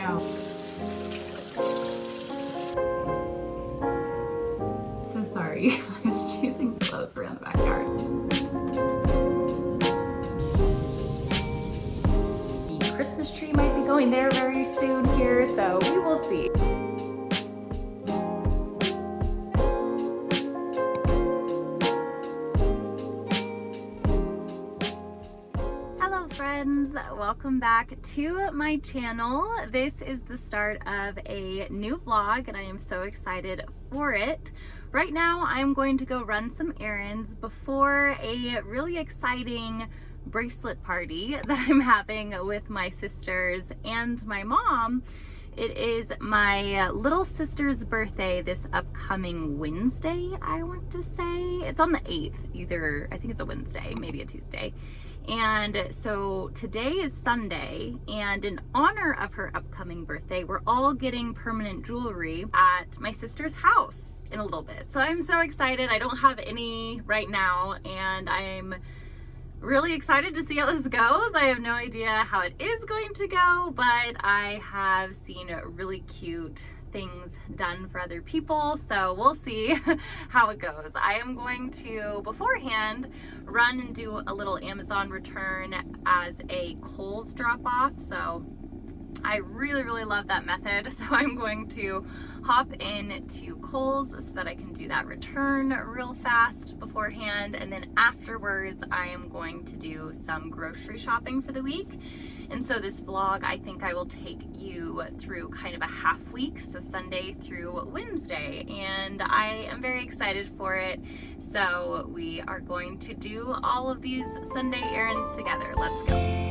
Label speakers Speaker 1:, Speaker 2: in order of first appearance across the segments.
Speaker 1: now. So sorry, I was chasing clothes around the backyard. The Christmas tree might be going there very soon here, so we will see. Hello friends, welcome back to my channel. This is the start of a new vlog and I am so excited for it. Right now I'm going to go run some errands before a really exciting bracelet party that I'm having with my sisters and my mom. It is my little sister's birthday this upcoming Wednesday, I want to say. It's on the 8th, either, I think it's a Wednesday, maybe a Tuesday. And so today is Sunday, and in honor of her upcoming birthday, we're all getting permanent jewelry at my sister's house in a little bit. So I'm so excited. I don't have any right now, and I'm really excited to see how this goes. I have no idea how it is going to go, but I have seen really cute things done for other people, so we'll see how it goes. I am going to beforehand run and do a little Amazon return as a Kohl's drop off. So I really love that method, so I'm going to hop into Kohl's so that I can do that return real fast beforehand, and then afterwards I am going to do some grocery shopping for the week. And so this vlog, I think I will take you through kind of a half week, so Sunday through Wednesday, and I am very excited for it. So we are going to do all of these Sunday errands together. Let's go.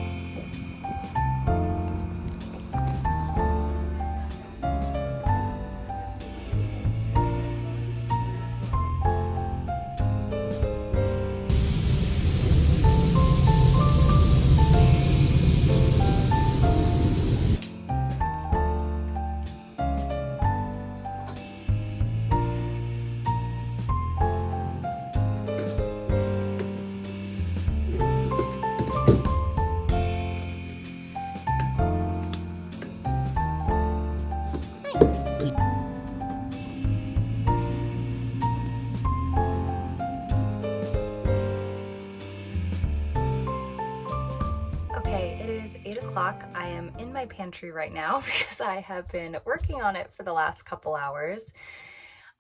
Speaker 1: Okay, it is 8 o'clock. I am in my pantry right now because I have been working on it for the last couple hours.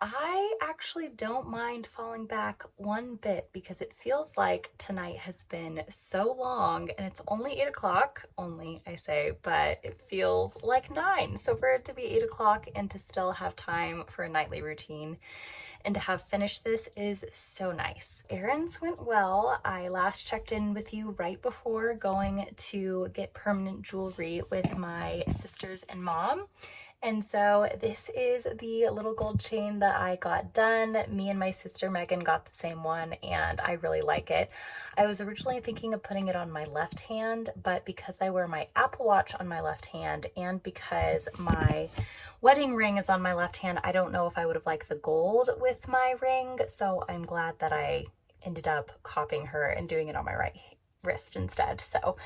Speaker 1: I actually don't mind falling back one bit because it feels like tonight has been so long, and it's only 8 o'clock, only I say, but it feels like 9. So for it to be 8 o'clock and to still have time for a nightly routine and to have finished this is so nice. Errands went well. I last checked in with you right before going to get permanent jewelry with my sisters and mom. And so this is the little gold chain that I got done. Me and my sister Megan got the same one, and I really like it. I was originally thinking of putting it on my left hand, but because I wear my Apple Watch on my left hand and because my wedding ring is on my left hand, I don't know if I would have liked the gold with my ring. So I'm glad that I ended up copying her and doing it on my right wrist instead. So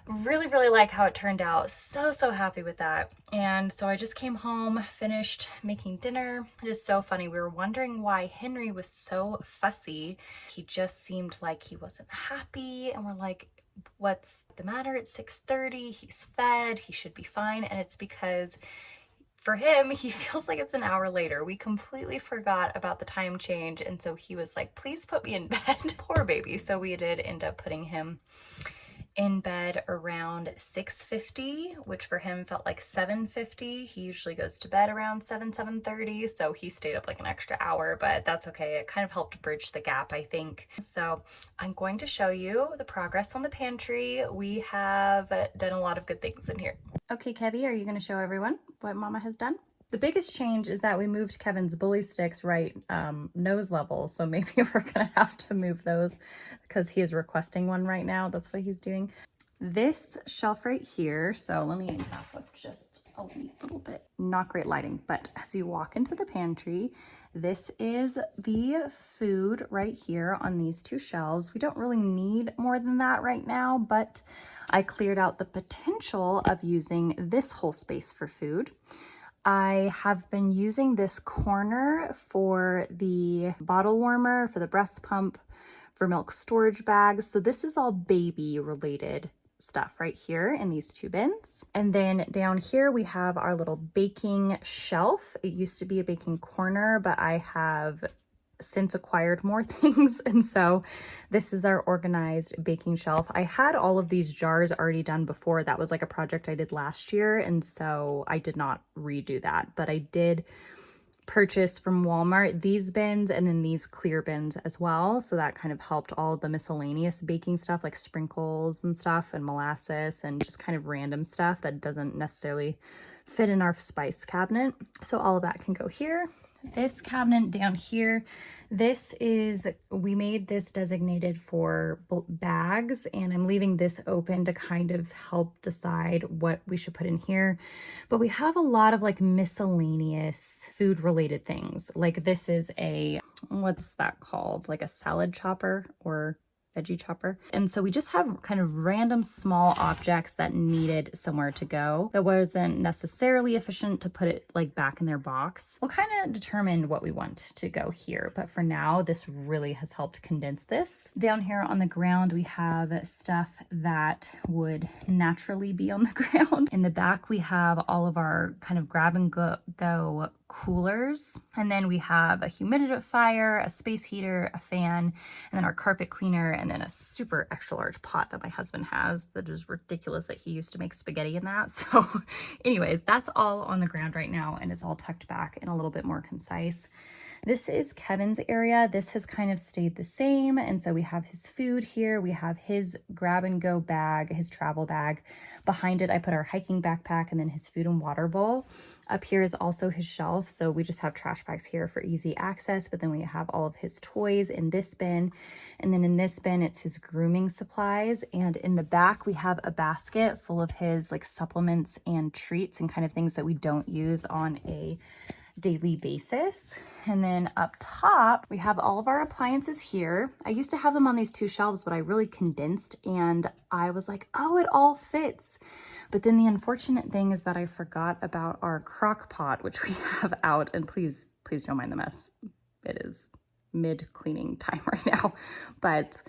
Speaker 1: really like how it turned out. So happy with that. And so I just came home, finished making dinner. It is so funny, we were wondering why Henri was so fussy. He just seemed like he wasn't happy, and we're like, what's the matter? It's 6:30, he's fed, he should be fine. And it's because for him, he feels like it's an hour later. We completely forgot about the time change, and so he was like, please put me in bed. Poor baby. So we did end up putting him in bed around 6:50, which for him felt like 7:50. He usually goes to bed around 7:30, so he stayed up like an extra hour, but that's okay. It kind of helped bridge the gap, I think. So I'm going to show you the progress on the pantry. We have done a lot of good things in here. Okay, Kevy, are you going to show everyone what Mama has done? The biggest change is that we moved Kevin's bully sticks right nose level, so maybe we're gonna have to move those because he is requesting one right now. That's what he's doing. This shelf right here, so let me back up just a little bit. Not great lighting, but as you walk into the pantry, this is the food right here on these two shelves. We don't really need more than that right now, but I cleared out the potential of using this whole space for food. I have been using this corner for the bottle warmer, for the breast pump, for milk storage bags. So this is all baby related stuff right here in these two bins. And then down here we have our little baking shelf. It used to be a baking corner, but I have since acquired more things, and so this is our organized baking shelf. I had all of these jars already done before. That was like a project I did last year, and so I did not redo that, but I did purchase from Walmart these bins and then these clear bins as well. So that kind of helped all the miscellaneous baking stuff like sprinkles and stuff and molasses and just kind of random stuff that doesn't necessarily fit in our spice cabinet. So all of that can go here. This cabinet down here, we made this designated for bags, and I'm leaving this open to kind of help decide what we should put in here. But we have a lot of like miscellaneous food related things. Like this is what's that called? Like a salad chopper or veggie chopper. And so we just have kind of random small objects that needed somewhere to go that wasn't necessarily efficient to put it like back in their box. We'll kind of determine what we want to go here, but for now this really has helped condense this. Down here on the ground we have stuff that would naturally be on the ground. In the back we have all of our kind of grab and go coolers, and then we have a humidifier, a space heater, a fan, and then our carpet cleaner, and then a super extra large pot that my husband has that is ridiculous that he used to make spaghetti in that. So anyways, that's all on the ground right now and it's all tucked back and a little bit more concise. This is Kevin's area. This has kind of stayed the same. And so we have his food here. We have his grab and go bag, his travel bag. Behind it, I put our hiking backpack and then his food and water bowl. Up here is also his shelf. So we just have trash bags here for easy access, but then we have all of his toys in this bin. And then in this bin, it's his grooming supplies. And in the back, we have a basket full of his like supplements and treats and kind of things that we don't use on a daily basis. And then up top, we have all of our appliances here. I used to have them on these two shelves, but I really condensed and I was like, oh, it all fits. But then the unfortunate thing is that I forgot about our crock pot, which we have out, and please don't mind the mess. It is mid-cleaning time right now, but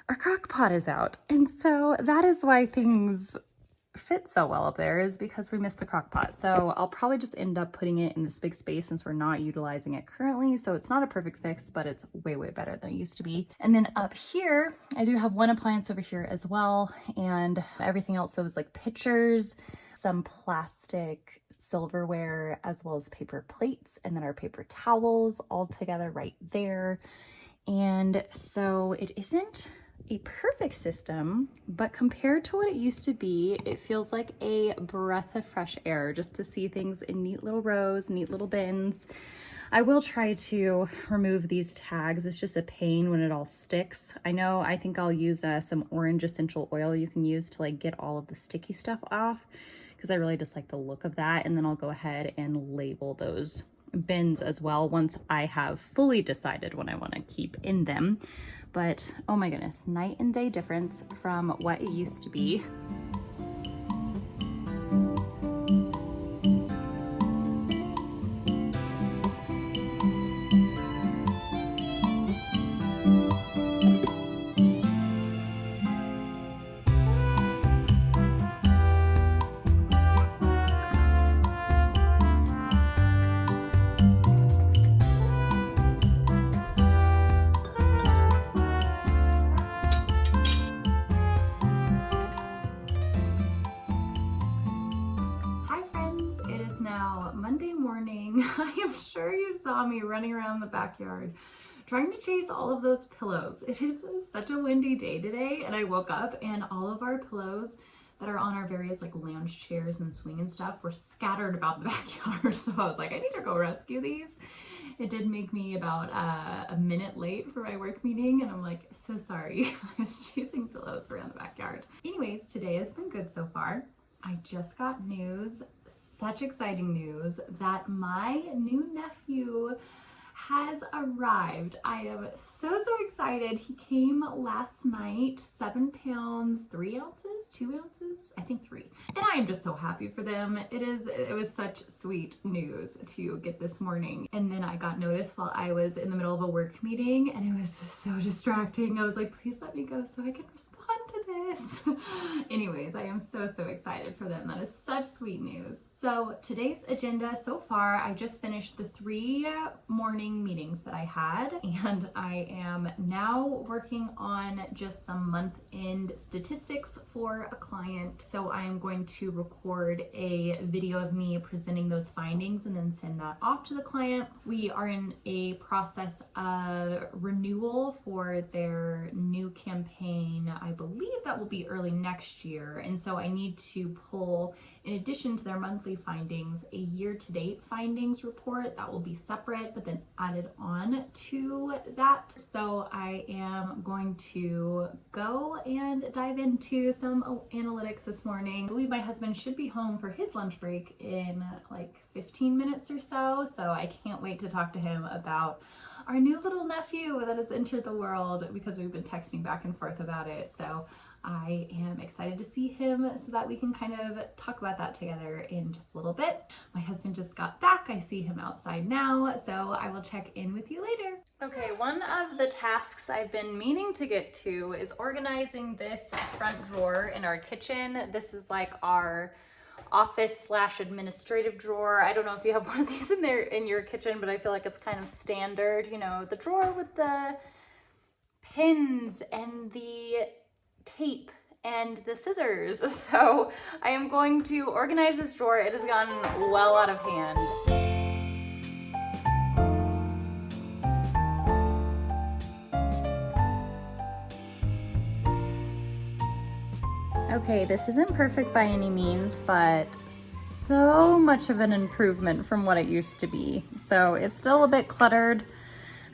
Speaker 1: our crock pot is out. And so that is why things fit so well up there, is because we missed the crock pot. So I'll probably just end up putting it in this big space since we're not utilizing it currently. So it's not a perfect fix, but it's way better than it used to be. And then up here, I do have one appliance over here as well. And everything else, so it's like pitchers, some plastic silverware, as well as paper plates, and then our paper towels all together right there. And so it isn't a perfect system, but compared to what it used to be, it feels like a breath of fresh air just to see things in neat little rows, neat little bins. I will try to remove these tags. It's just a pain when it all sticks. I think I'll use some orange essential oil you can use to like get all of the sticky stuff off, because I really just like the look of that. And then I'll go ahead and label those bins as well once I have fully decided what I want to keep in them. But oh my goodness, night and day difference from what it used to be. I am sure you saw me running around the backyard trying to chase all of those pillows. It is such a windy day today, and I woke up and all of our pillows that are on our various like lounge chairs and swing and stuff were scattered about the backyard. So I was like, I need to go rescue these. It did make me about a minute late for my work meeting, and I'm like, so sorry. I was chasing pillows around the backyard. Anyways, today has been good so far. I just got news, such exciting news, that my new nephew
Speaker 2: has arrived. I am so excited. He came last night, 7 pounds, 3 ounces, 2 ounces, I think 3. And I am just so happy for them. It was such sweet news to get this morning. And then I got notice while I was in the middle of a work meeting, and it was so distracting. I was like, please let me go so I can respond to this. Anyways, I am so excited for them. That is such sweet news. So today's agenda so far, I just finished the 3 morning meetings that I had, and I am now working on just some month-end statistics for a client. So I am going to record a video of me presenting those findings and then send that off to the client. We are in a process of renewal for their new campaign. I believe that will be early next year, and so I need to pull, in addition to their monthly findings, a year-to-date findings report that will be separate but then added on to that. So I am going to go and dive into some analytics this morning. I believe my husband should be home for his lunch break in like 15 minutes or so, so I can't wait to talk to him about our new little nephew that has entered the world, because we've been texting back and forth about it. So I am excited to see him so that we can kind of talk about that together in just a little bit. My husband just got back. I see him outside now, so I will check in with you later. Okay, one of the tasks I've been meaning to get to is organizing this front drawer in our kitchen. This is like our office / administrative drawer. I don't know if you have one of these in your kitchen, but I feel like it's kind of standard, you know, the drawer with the pins and the tape and the scissors. So I am going to organize this drawer. It has gotten well out of hand.
Speaker 1: Okay, this isn't perfect by any means, but so much of an improvement from what it used to be. So it's still a bit cluttered.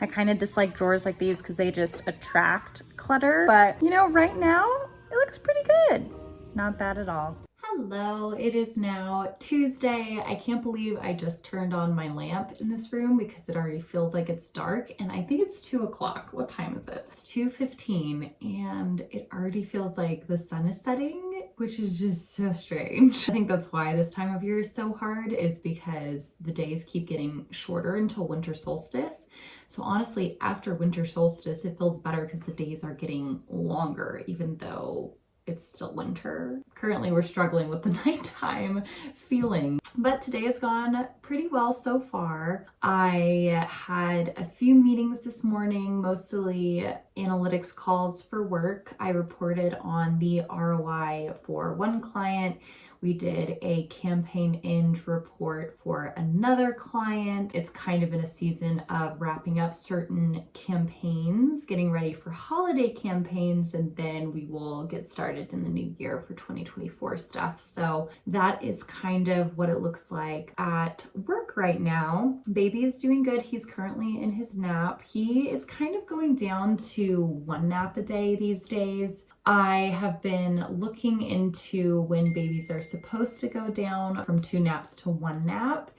Speaker 1: I kind of dislike drawers like these because they just attract clutter. But you know, right now it looks pretty good. Not bad at all.
Speaker 2: Hello, it is now Tuesday. I can't believe I just turned on my lamp in this room because it already feels like it's dark, and I think it's 2 o'clock. What time is it? It's 2:15 and it already feels like the sun is setting, which is just so strange. I think that's why this time of year is so hard, is because the days keep getting shorter until winter solstice. So honestly, after winter solstice, it feels better because the days are getting longer, even though it's still winter. Currently, we're struggling with the nighttime feeling, but today has gone pretty well so far. I had a few meetings this morning, mostly analytics calls for work. I reported on the ROI for one client. We did a campaign end report for another client. It's kind of in a season of wrapping up certain campaigns, getting ready for holiday campaigns, and then we will get started in the new year for 2024 stuff. So that is kind of what it looks like at work right now. Baby is doing good. He's currently in his nap. He is kind of going down to 1 nap a day these days. I have been looking into when babies are supposed to go down from 2 naps to 1 nap.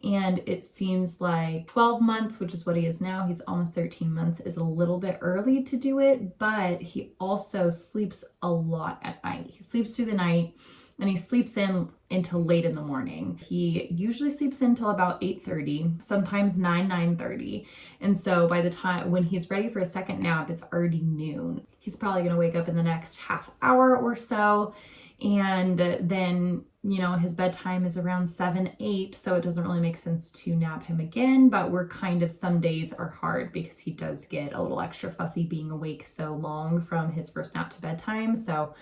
Speaker 2: And it seems like 12 months, which is what he is now, he's almost 13 months, is a little bit early to do it, but he also sleeps a lot at night. He sleeps through the night and he sleeps in until late in the morning. He usually sleeps until about 8:30, sometimes 9:30. And so by the time when he's ready for a second nap, it's already noon. He's probably gonna wake up in the next half hour or so. And then, you know, his bedtime is around 7, 8, so it doesn't really make sense to nap him again, but we're kind of, some days are hard because he does get a little extra fussy being awake so long from his first nap to bedtime. So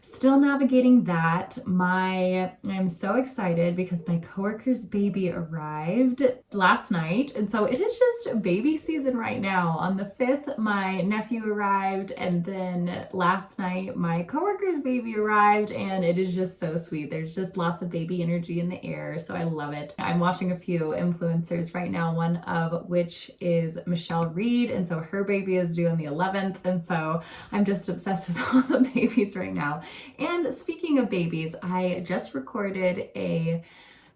Speaker 2: still navigating that. I'm so excited because my coworker's baby arrived last night, and so it is just baby season right now. On the 5th, my nephew arrived, and then last night my coworker's baby arrived, and it is just so sweet. There's just lots of baby energy in the air, so I love it. I'm watching a few influencers right now, one of which is Michelle Reed, and so her baby is due on the 11th, and so I'm just obsessed with all the babies right now. And speaking of babies, I just recorded a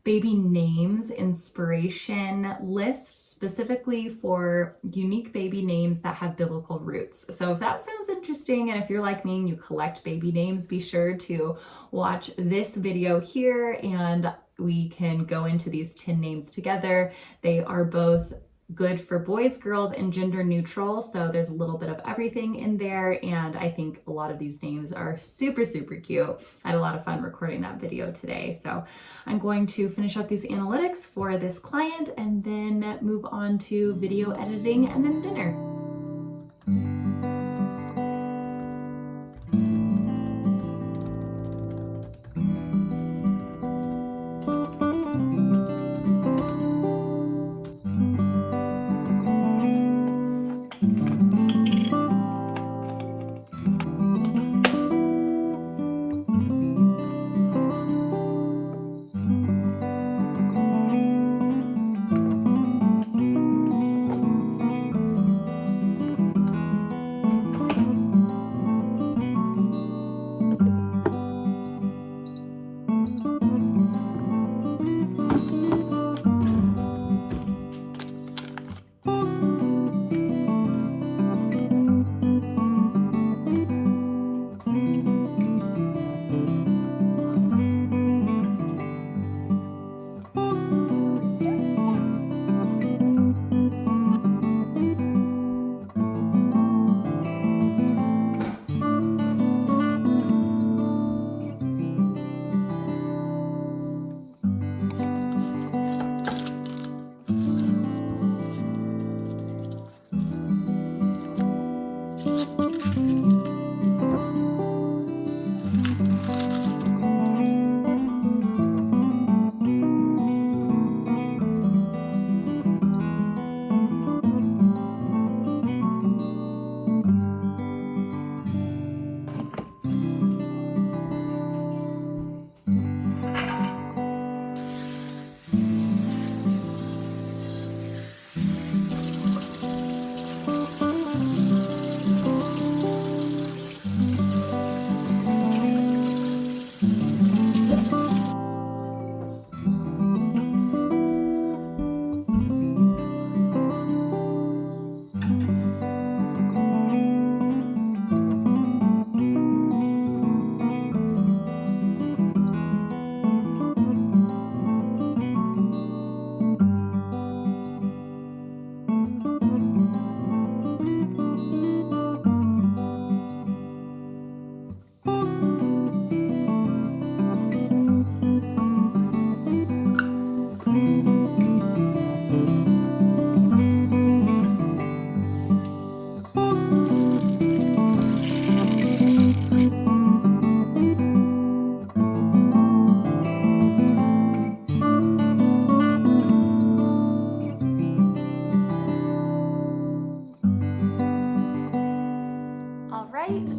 Speaker 2: baby names inspiration list specifically for unique baby names that have biblical roots. So if that sounds interesting, and if you're like me and you collect baby names, be sure to watch this video here and we can go into these 10 names together. They are both good for boys, girls, and gender neutral. So there's a little bit of everything in there. And I think a lot of these names are super, super cute. I had a lot of fun recording that video today. So I'm going to finish up these analytics for this client and then move on to video editing and then dinner.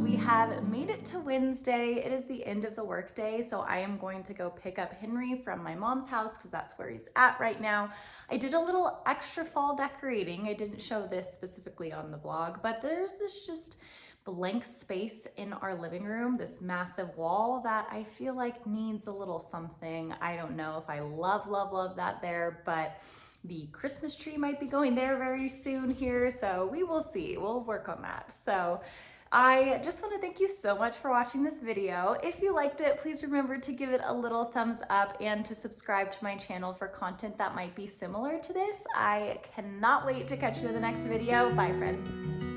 Speaker 2: We have made it to Wednesday. It is the end of the workday, so I am going to go pick up Henri from my mom's house because that's where he's at right now. I did a little extra fall decorating. I didn't show this specifically on the vlog, but there's this just blank space in our living room, this massive wall that I feel like needs a little something. I don't know if I love that there, but the Christmas tree might be going there very soon here, so we will see. We'll work on that. So I just want to thank you so much for watching this video. If you liked it, please remember to give it a little thumbs up and to subscribe to my channel for content that might be similar to this. I cannot wait to catch you in the next video. Bye, friends.